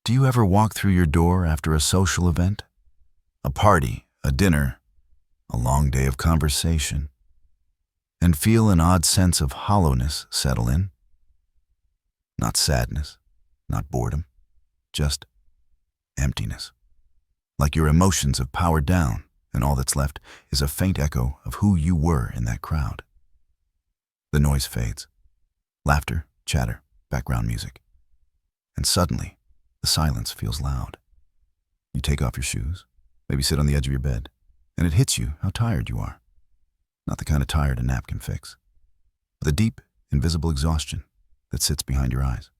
Do you ever walk through your door after a social event? A party, a dinner, a long day of conversation, and feel an odd sense of hollowness settle in? Not sadness, not boredom, just emptiness. Like your emotions have powered down, and all that's left is a faint echo of who you were in that crowd. The noise fades. Laughter, chatter, background music. And suddenly, the silence feels loud. You take off your shoes, maybe sit on the edge of your bed, and it hits you how tired you are. Not the kind of tired a nap can fix, but the deep, invisible exhaustion that sits behind your eyes.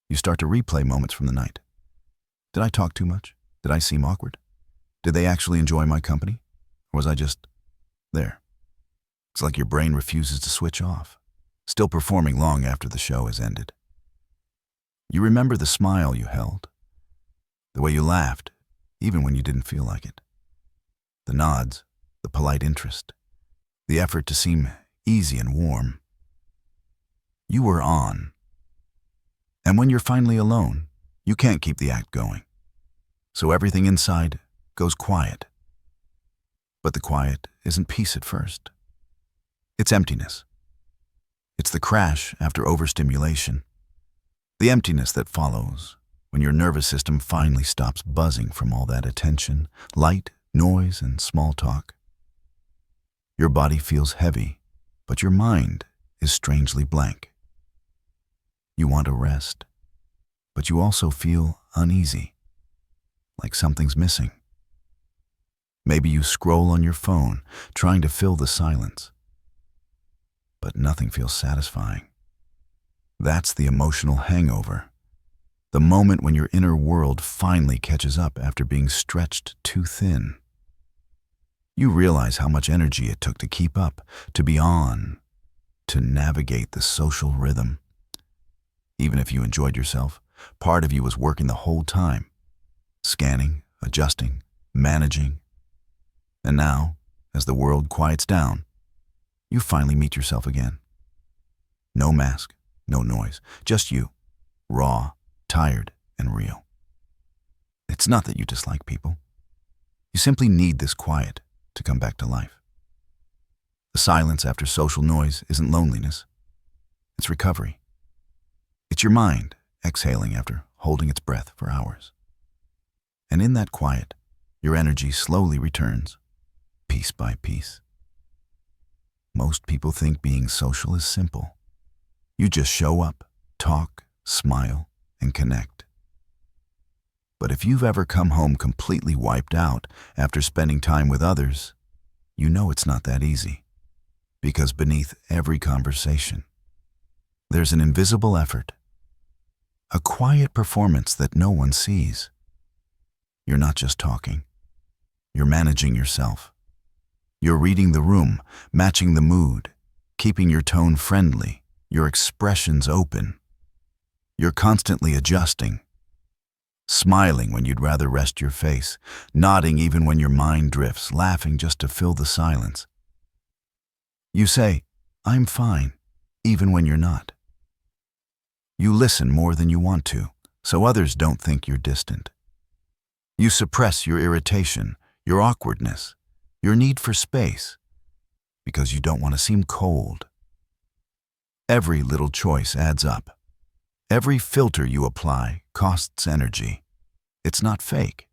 You start to replay moments from the night. Did I talk too much? Did I seem awkward? Did they actually enjoy my company? Or was I just there? It's like your brain refuses to switch off, still performing long after the show has ended. You remember the smile you held, the way you laughed, even when you didn't feel like it. The nods, the polite interest, the effort to seem easy and warm. You were on. And when you're finally alone, you can't keep the act going. So everything inside goes quiet. But the quiet isn't peace at first. It's emptiness. It's the crash after overstimulation. The emptiness that follows when your nervous system finally stops buzzing from all that attention, light, noise, and small talk. Your body feels heavy, but your mind is strangely blank. You want to rest, but you also feel uneasy, like something's missing. Maybe you scroll on your phone, trying to fill the silence, but nothing feels satisfying. That's the emotional hangover, the moment when your inner world finally catches up after being stretched too thin. You realize how much energy it took to keep up, to be on, to navigate the social rhythm. Even if you enjoyed yourself, part of you was working the whole time, scanning, adjusting, managing. And now, as the world quiets down, you finally meet yourself again. No mask, no noise, just you, raw, tired, and real. It's not that you dislike people. You simply need this quiet to come back to life. The silence after social noise isn't loneliness. It's recovery. It's your mind exhaling after holding its breath for hours. And in that quiet, your energy slowly returns, piece by piece. Most people think being social is simple. You just show up, talk, smile, and connect. But if you've ever come home completely wiped out after spending time with others, you know it's not that easy. Because beneath every conversation, there's an invisible effort, a quiet performance that no one sees. You're not just talking. You're managing yourself. You're reading the room, matching the mood, keeping your tone friendly, your expressions open. You're constantly adjusting, smiling when you'd rather rest your face, nodding even when your mind drifts, laughing just to fill the silence. You say, "I'm fine," even when you're not. You listen more than you want to, so others don't think you're distant. You suppress your irritation, your awkwardness, your need for space, because you don't want to seem cold. Every little choice adds up. Every filter you apply costs energy. It's not fake.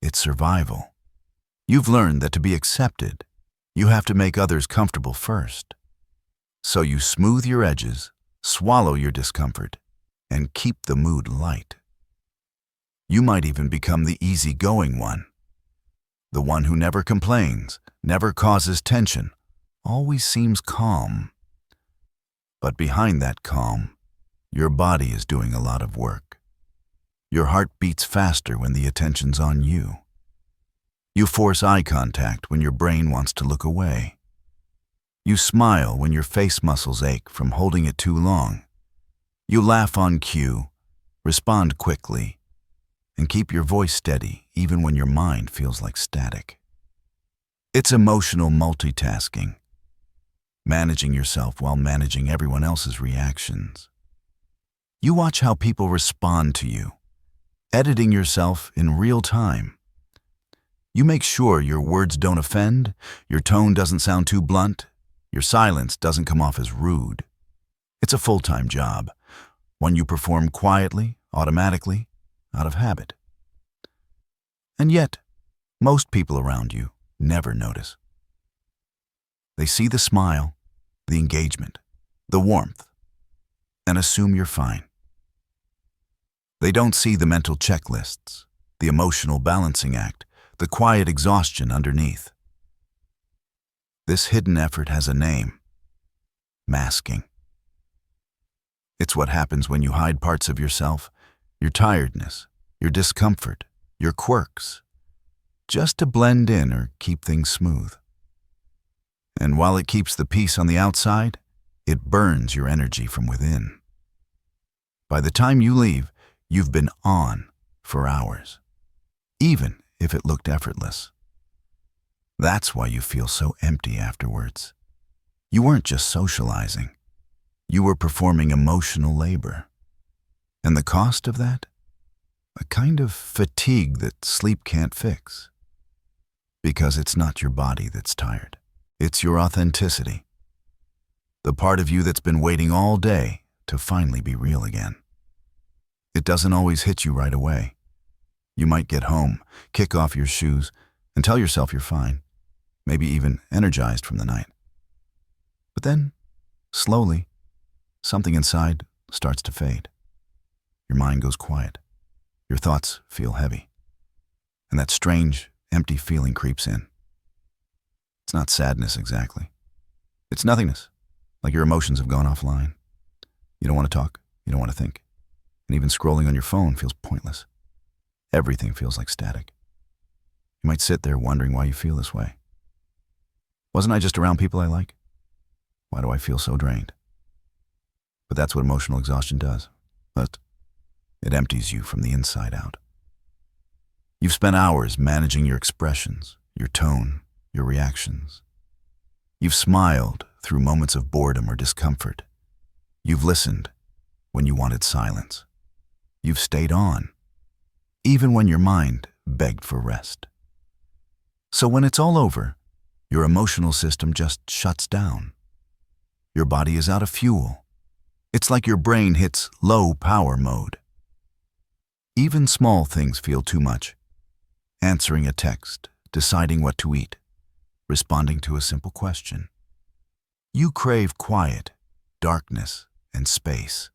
It's survival. You've learned that to be accepted, you have to make others comfortable first. So you smooth your edges, swallow your discomfort, and keep the mood light. You might even become the easygoing one, the one who never complains, never causes tension, always seems calm. But behind that calm, your body is doing a lot of work. Your heart beats faster when the attention's on you. You force eye contact when your brain wants to look away. You smile when your face muscles ache from holding it too long. You laugh on cue, respond quickly, and keep your voice steady even when your mind feels like static. It's emotional multitasking, managing yourself while managing everyone else's reactions. You watch how people respond to you, editing yourself in real time. You make sure your words don't offend, your tone doesn't sound too blunt, your silence doesn't come off as rude. It's a full-time job, one you perform quietly, automatically, out of habit. And yet, most people around you never notice. They see the smile, the engagement, the warmth, and assume you're fine. They don't see the mental checklists, the emotional balancing act, the quiet exhaustion underneath. This hidden effort has a name: masking. It's what happens when you hide parts of yourself, your tiredness, your discomfort, your quirks, just to blend in or keep things smooth. And while it keeps the peace on the outside, it burns your energy from within. By the time you leave, you've been on for hours, even if it looked effortless. That's why you feel so empty afterwards. You weren't just socializing. You were performing emotional labor. And the cost of that? A kind of fatigue that sleep can't fix. Because it's not your body that's tired. It's your authenticity. The part of you that's been waiting all day to finally be real again. It doesn't always hit you right away. You might get home, kick off your shoes, and tell yourself you're fine, maybe even energized from the night. But then, slowly, something inside starts to fade. Your mind goes quiet. Your thoughts feel heavy. And that strange, empty feeling creeps in. It's not sadness exactly. It's nothingness, like your emotions have gone offline. You don't want to talk, you don't want to think. And even scrolling on your phone feels pointless. Everything feels like static. You might sit there wondering why you feel this way. Wasn't I just around people I like? Why do I feel so drained? But that's what emotional exhaustion does. But it empties you from the inside out. You've spent hours managing your expressions, your tone, your reactions. You've smiled through moments of boredom or discomfort. You've listened when you wanted silence. You've stayed on, even when your mind begged for rest. So when it's all over, your emotional system just shuts down. Your body is out of fuel. It's like your brain hits low power mode. Even small things feel too much. Answering a text, deciding what to eat, responding to a simple question. You crave quiet, darkness, and space.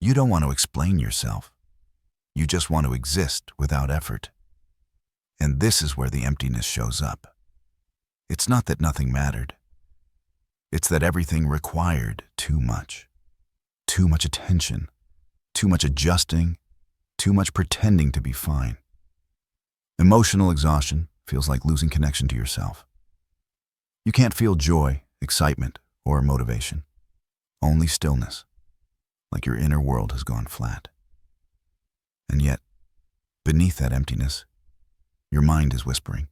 You don't want to explain yourself. You just want to exist without effort. And this is where the emptiness shows up. It's not that nothing mattered. It's that everything required too much. Too much attention, too much adjusting, too much pretending to be fine. Emotional exhaustion feels like losing connection to yourself. You can't feel joy, excitement, or motivation. Only stillness, like your inner world has gone flat. And yet, beneath that emptiness, your mind is whispering.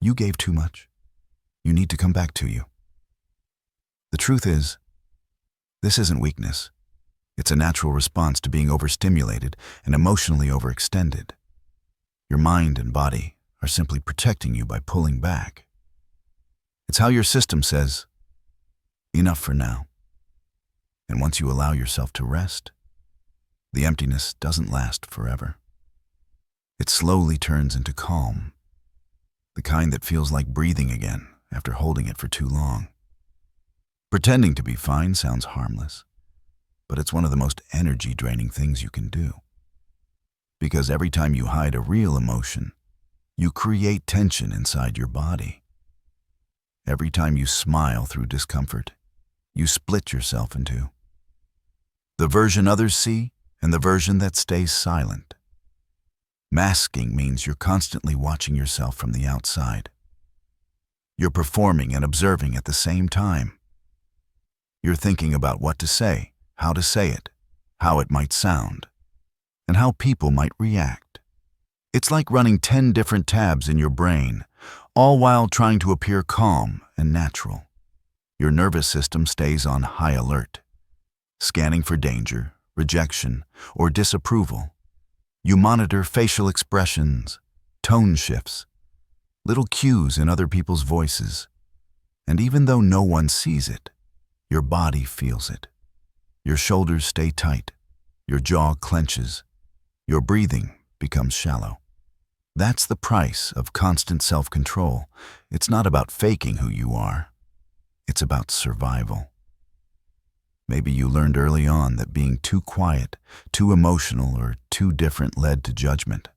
You gave too much. You need to come back to you. The truth is, this isn't weakness. It's a natural response to being overstimulated and emotionally overextended. Your mind and body are simply protecting you by pulling back. It's how your system says, enough for now. And once you allow yourself to rest, the emptiness doesn't last forever. It slowly turns into calm, the kind that feels like breathing again after holding it for too long. Pretending to be fine sounds harmless, but it's one of the most energy-draining things you can do. Because every time you hide a real emotion, you create tension inside your body. Every time you smile through discomfort, you split yourself in two. The version others see and the version that stays silent. Masking means you're constantly watching yourself from the outside. You're performing and observing at the same time. You're thinking about what to say, how to say it, how it might sound, and how people might react. It's like running 10 different tabs in your brain, all while trying to appear calm and natural. Your nervous system stays on high alert, scanning for danger, rejection, or disapproval, You monitor facial expressions, tone shifts, little cues in other people's voices, and even though no one sees it, your body feels it. Your shoulders stay tight, your jaw clenches, your breathing becomes shallow. That's the price of constant self-control. It's not about faking who you are. It's about survival. Maybe you learned early on that being too quiet, too emotional, or too different led to judgment.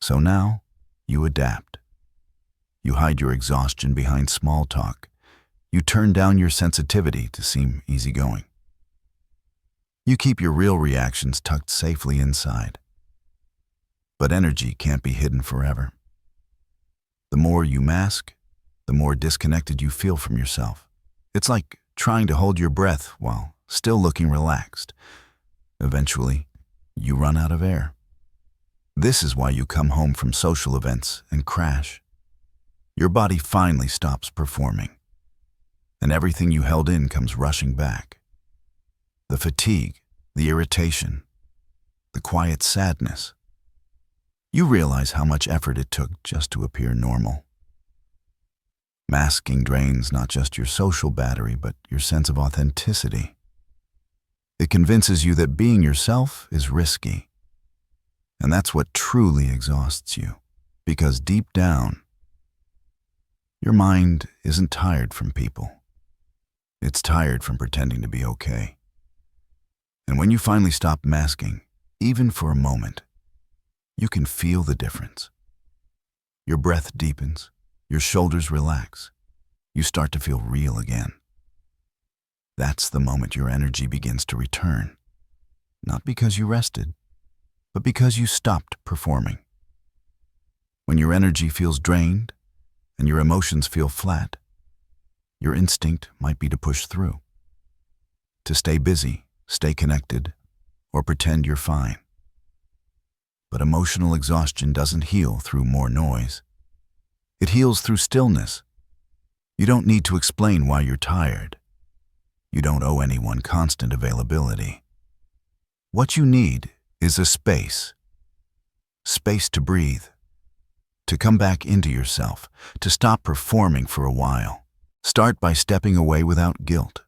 So now, you adapt. You hide your exhaustion behind small talk. You turn down your sensitivity to seem easygoing. You keep your real reactions tucked safely inside. But energy can't be hidden forever. The more you mask, the more disconnected you feel from yourself. It's like trying to hold your breath while still looking relaxed. Eventually, you run out of air. This is why you come home from social events and crash. Your body finally stops performing, and everything you held in comes rushing back. The fatigue, the irritation, the quiet sadness. You realize how much effort it took just to appear normal. Masking drains not just your social battery, but your sense of authenticity. It convinces you that being yourself is risky. And that's what truly exhausts you, because deep down, your mind isn't tired from people. It's tired from pretending to be okay. And when you finally stop masking, even for a moment, you can feel the difference. Your breath deepens, your shoulders relax, you start to feel real again. That's the moment your energy begins to return, not because you rested, but because you stopped performing. When your energy feels drained and your emotions feel flat, your instinct might be to push through, to stay busy, stay connected, or pretend you're fine. But emotional exhaustion doesn't heal through more noise. It heals through stillness. You don't need to explain why you're tired. You don't owe anyone constant availability. What you need is a space. Space to breathe, to come back into yourself, to stop performing for a while. Start by stepping away without guilt.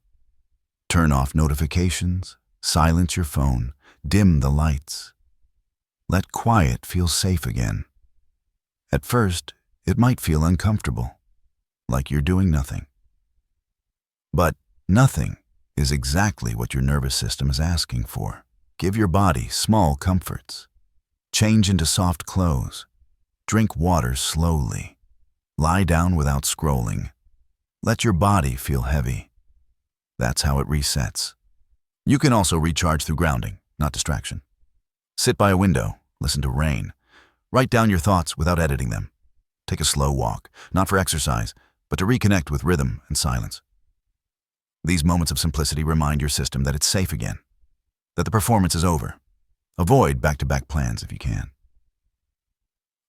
Turn off notifications, silence your phone, dim the lights. Let quiet feel safe again. At first, it might feel uncomfortable, like you're doing nothing. But nothing is exactly what your nervous system is asking for. Give your body small comforts. Change into soft clothes. Drink water slowly. Lie down without scrolling. Let your body feel heavy. That's how it resets. You can also recharge through grounding, not distraction. Sit by a window, listen to rain. Write down your thoughts without editing them. Take a slow walk, not for exercise, but to reconnect with rhythm and silence. These moments of simplicity remind your system that it's safe again, that the performance is over. Avoid back-to-back plans if you can.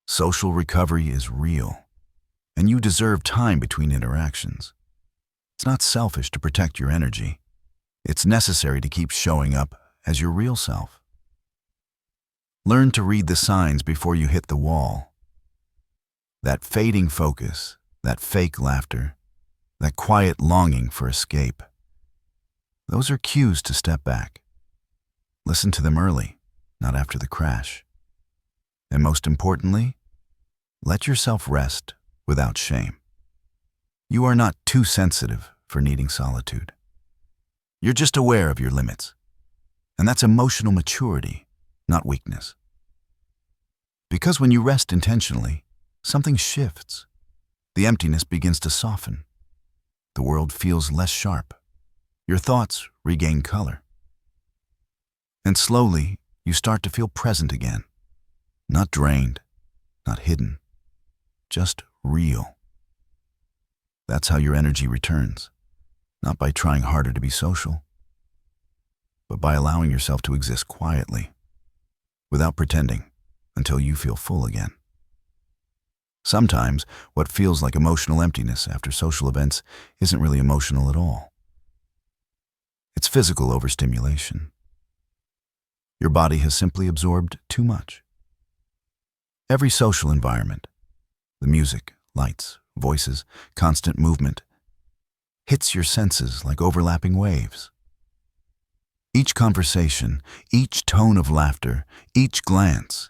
Social recovery is real, and you deserve time between interactions. It's not selfish to protect your energy. It's necessary to keep showing up as your real self. Learn to read the signs before you hit the wall. That fading focus, that fake laughter, that quiet longing for escape. Those are cues to step back. Listen to them early, not after the crash. And most importantly, let yourself rest without shame. You are not too sensitive for needing solitude. You're just aware of your limits. And that's emotional maturity, not weakness. Because when you rest intentionally, something shifts. The emptiness begins to soften. The world feels less sharp. Your thoughts regain color. And slowly, you start to feel present again. Not drained, not hidden, just real. That's how your energy returns, not by trying harder to be social, but by allowing yourself to exist quietly, without pretending, until you feel full again. Sometimes, what feels like emotional emptiness after social events isn't really emotional at all. It's physical overstimulation. Your body has simply absorbed too much. Every social environment, the music, lights, voices, constant movement, hits your senses like overlapping waves. Each conversation, each tone of laughter, each glance,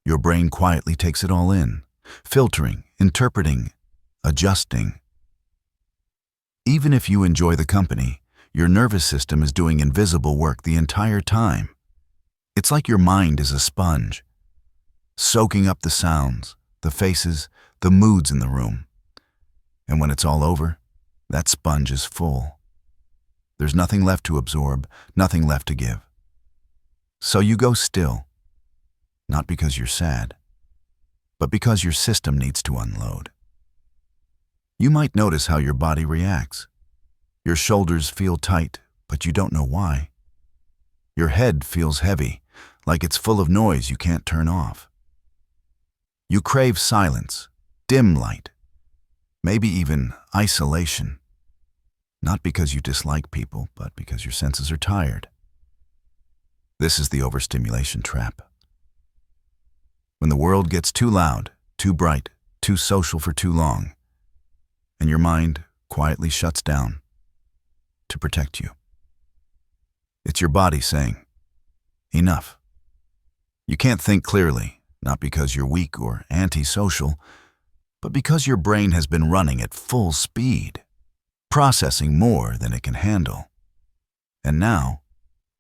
your brain quietly takes it all in, filtering, interpreting, adjusting. Even if you enjoy the company, your nervous system is doing invisible work the entire time. It's like your mind is a sponge, soaking up the sounds, the faces, the moods in the room. And when it's all over, that sponge is full. There's nothing left to absorb, nothing left to give. So you go still, not because you're sad, but because your system needs to unload. You might notice how your body reacts. Your shoulders feel tight, but you don't know why. Your head feels heavy, like it's full of noise you can't turn off. You crave silence, dim light, maybe even isolation. Not because you dislike people, but because your senses are tired. This is the overstimulation trap. When the world gets too loud, too bright, too social for too long, and your mind quietly shuts down to protect you. It's your body saying, enough. You can't think clearly, not because you're weak or antisocial, but because your brain has been running at full speed, processing more than it can handle. And now,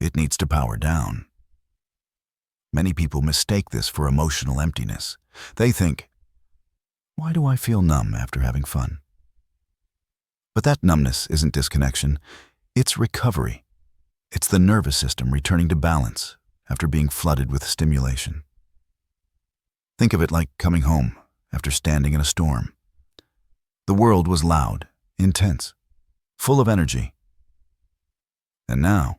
it needs to power down. Many people mistake this for emotional emptiness. They think, why do I feel numb after having fun? But that numbness isn't disconnection, it's recovery. It's the nervous system returning to balance after being flooded with stimulation. Think of it like coming home after standing in a storm. The world was loud, intense, full of energy. And now,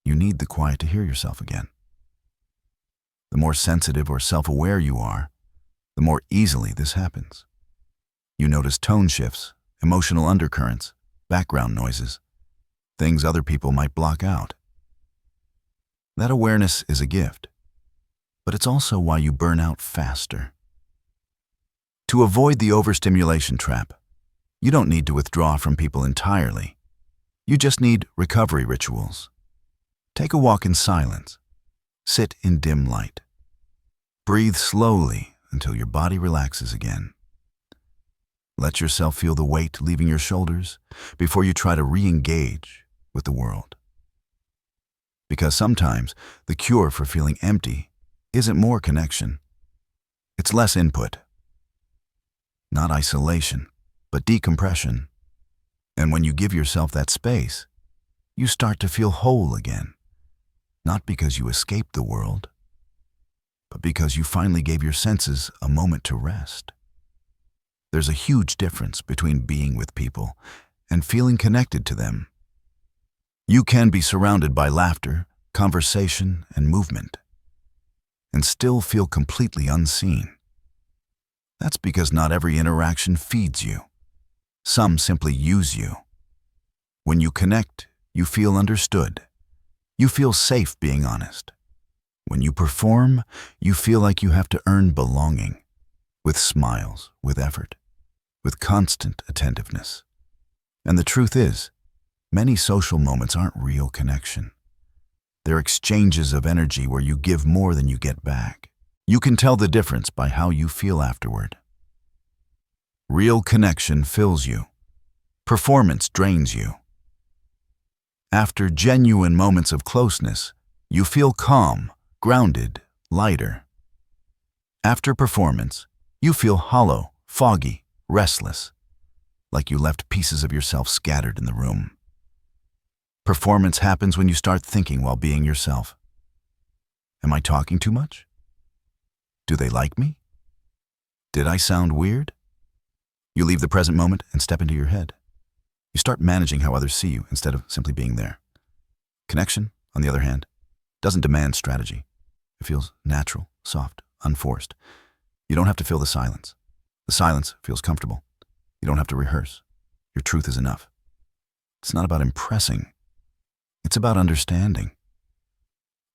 you need the quiet to hear yourself again. The more sensitive or self-aware you are, the more easily this happens. You notice tone shifts, emotional undercurrents, background noises, things other people might block out. That awareness is a gift, but it's also why you burn out faster. To avoid the overstimulation trap, you don't need to withdraw from people entirely. You just need recovery rituals. Take a walk in silence. Sit in dim light. Breathe slowly until your body relaxes again. Let yourself feel the weight leaving your shoulders before you try to re-engage with the world. Because sometimes the cure for feeling empty isn't more connection. It's less input. Not isolation, but decompression. And when you give yourself that space, you start to feel whole again. Not because you escaped the world, but because you finally gave your senses a moment to rest. There's a huge difference between being with people and feeling connected to them. You can be surrounded by laughter, conversation, and movement, and still feel completely unseen. That's because not every interaction feeds you. Some simply use you. When you connect, you feel understood. You feel safe being honest. When you perform, you feel like you have to earn belonging, with smiles, with effort, with constant attentiveness. And the truth is, many social moments aren't real connection. They're exchanges of energy where you give more than you get back. You can tell the difference by how you feel afterward. Real connection fills you. Performance drains you. After genuine moments of closeness, you feel calm, grounded, lighter. After performance, you feel hollow, foggy, restless, like you left pieces of yourself scattered in the room. Performance happens when you start thinking while being yourself. Am I talking too much? Do they like me? Did I sound weird? You leave the present moment and step into your head. You start managing how others see you instead of simply being there. Connection, on the other hand, doesn't demand strategy. It feels natural, soft, unforced. You don't have to fill the silence. The silence feels comfortable. You don't have to rehearse. Your truth is enough. It's not about impressing. It's about understanding.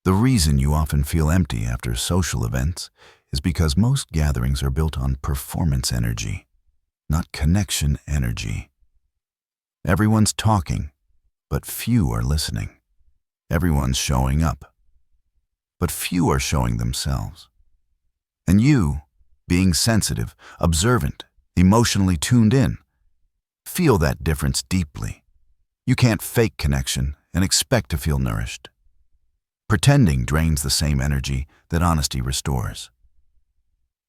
The reason you often feel empty after social events is because most gatherings are built on performance energy, not connection energy. Everyone's talking, but few are listening. Everyone's showing up, but few are showing themselves. And you, being sensitive, observant, emotionally tuned in, feel that difference deeply. You can't fake connection and expect to feel nourished. Pretending drains the same energy that honesty restores.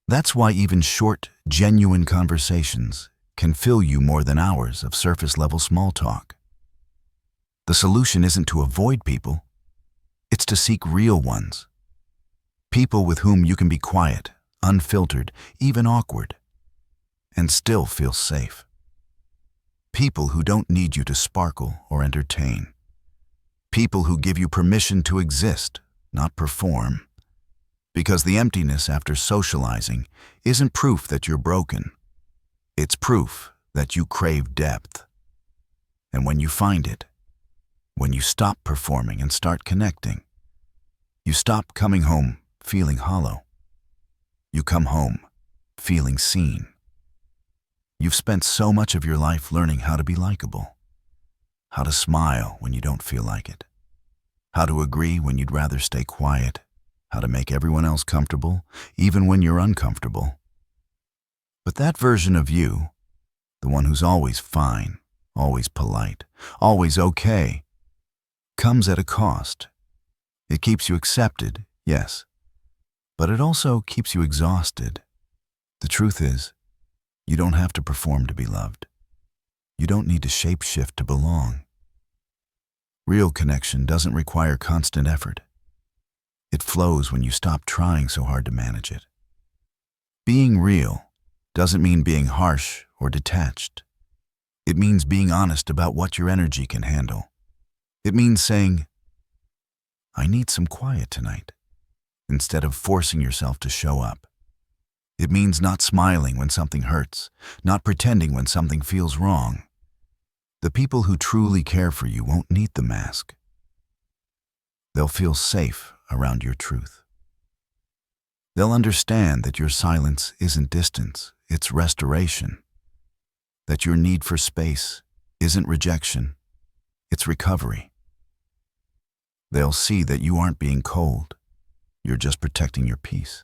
That's why even short, genuine conversations can fill you more than hours of surface-level small talk. The solution isn't to avoid people, it's to seek real ones. People with whom you can be quiet, unfiltered, even awkward, and still feel safe. People who don't need you to sparkle or entertain. People who give you permission to exist, not perform. Because the emptiness after socializing isn't proof that you're broken. It's proof that you crave depth. And when you find it, when you stop performing and start connecting, you stop coming home feeling hollow. You come home feeling seen. You've spent so much of your life learning how to be likable, how to smile when you don't feel like it, how to agree when you'd rather stay quiet, how to make everyone else comfortable, even when you're uncomfortable. But that version of you, the one who's always fine, always polite, always okay, comes at a cost. It keeps you accepted, yes, but it also keeps you exhausted. The truth is, you don't have to perform to be loved. You don't need to shape-shift to belong. Real connection doesn't require constant effort. It flows when you stop trying so hard to manage it. Being real doesn't mean being harsh or detached. It means being honest about what your energy can handle. It means saying, I need some quiet tonight, instead of forcing yourself to show up. It means not smiling when something hurts, not pretending when something feels wrong. The people who truly care for you won't need the mask. They'll feel safe around your truth. They'll understand that your silence isn't distance, it's restoration. That your need for space isn't rejection, it's recovery. They'll see that you aren't being cold, you're just protecting your peace.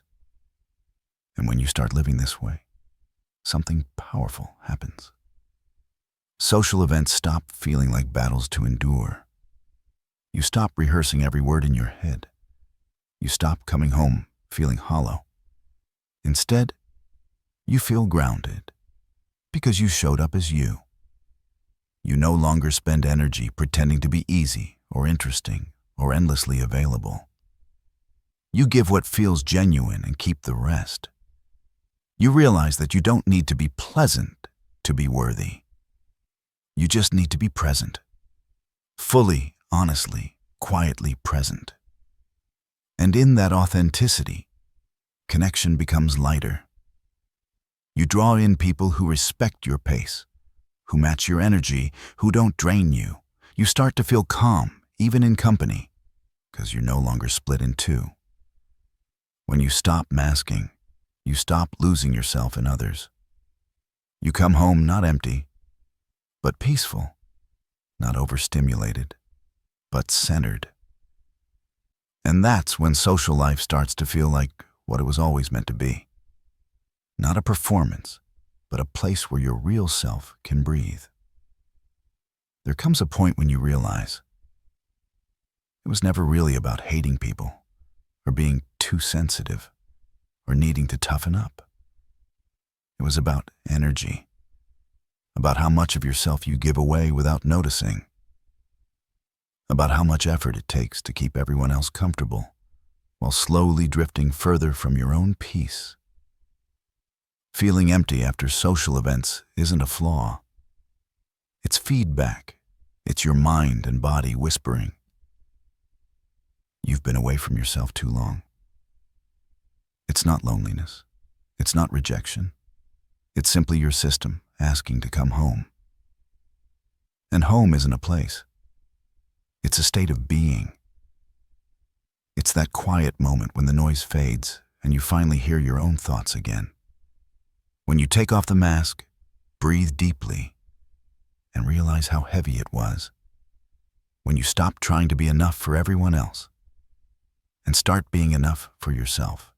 And when you start living this way, something powerful happens. Social events stop feeling like battles to endure. You stop rehearsing every word in your head. You stop coming home feeling hollow. Instead, you feel grounded because you showed up as you. You no longer spend energy pretending to be easy or interesting or endlessly available. You give what feels genuine and keep the rest. You realize that you don't need to be pleasant to be worthy. You just need to be present. Fully, honestly, quietly present. And in that authenticity, connection becomes lighter. You draw in people who respect your pace, who match your energy, who don't drain you. You start to feel calm, even in company, because you're no longer split in two. When you stop masking, you stop losing yourself in others. You come home not empty, but peaceful, not overstimulated, but centered. And that's when social life starts to feel like what it was always meant to be. Not a performance, but a place where your real self can breathe. There comes a point when you realize it was never really about hating people or being too sensitive or needing to toughen up. It was about energy, about how much of yourself you give away without noticing, about how much effort it takes to keep everyone else comfortable while slowly drifting further from your own peace. Feeling empty after social events isn't a flaw. It's feedback. It's your mind and body whispering. You've been away from yourself too long. It's not loneliness. It's not rejection. It's simply your system asking to come home. And home isn't a place. It's a state of being. It's that quiet moment when the noise fades and you finally hear your own thoughts again. When you take off the mask, breathe deeply, and realize how heavy it was. When you stop trying to be enough for everyone else and start being enough for yourself.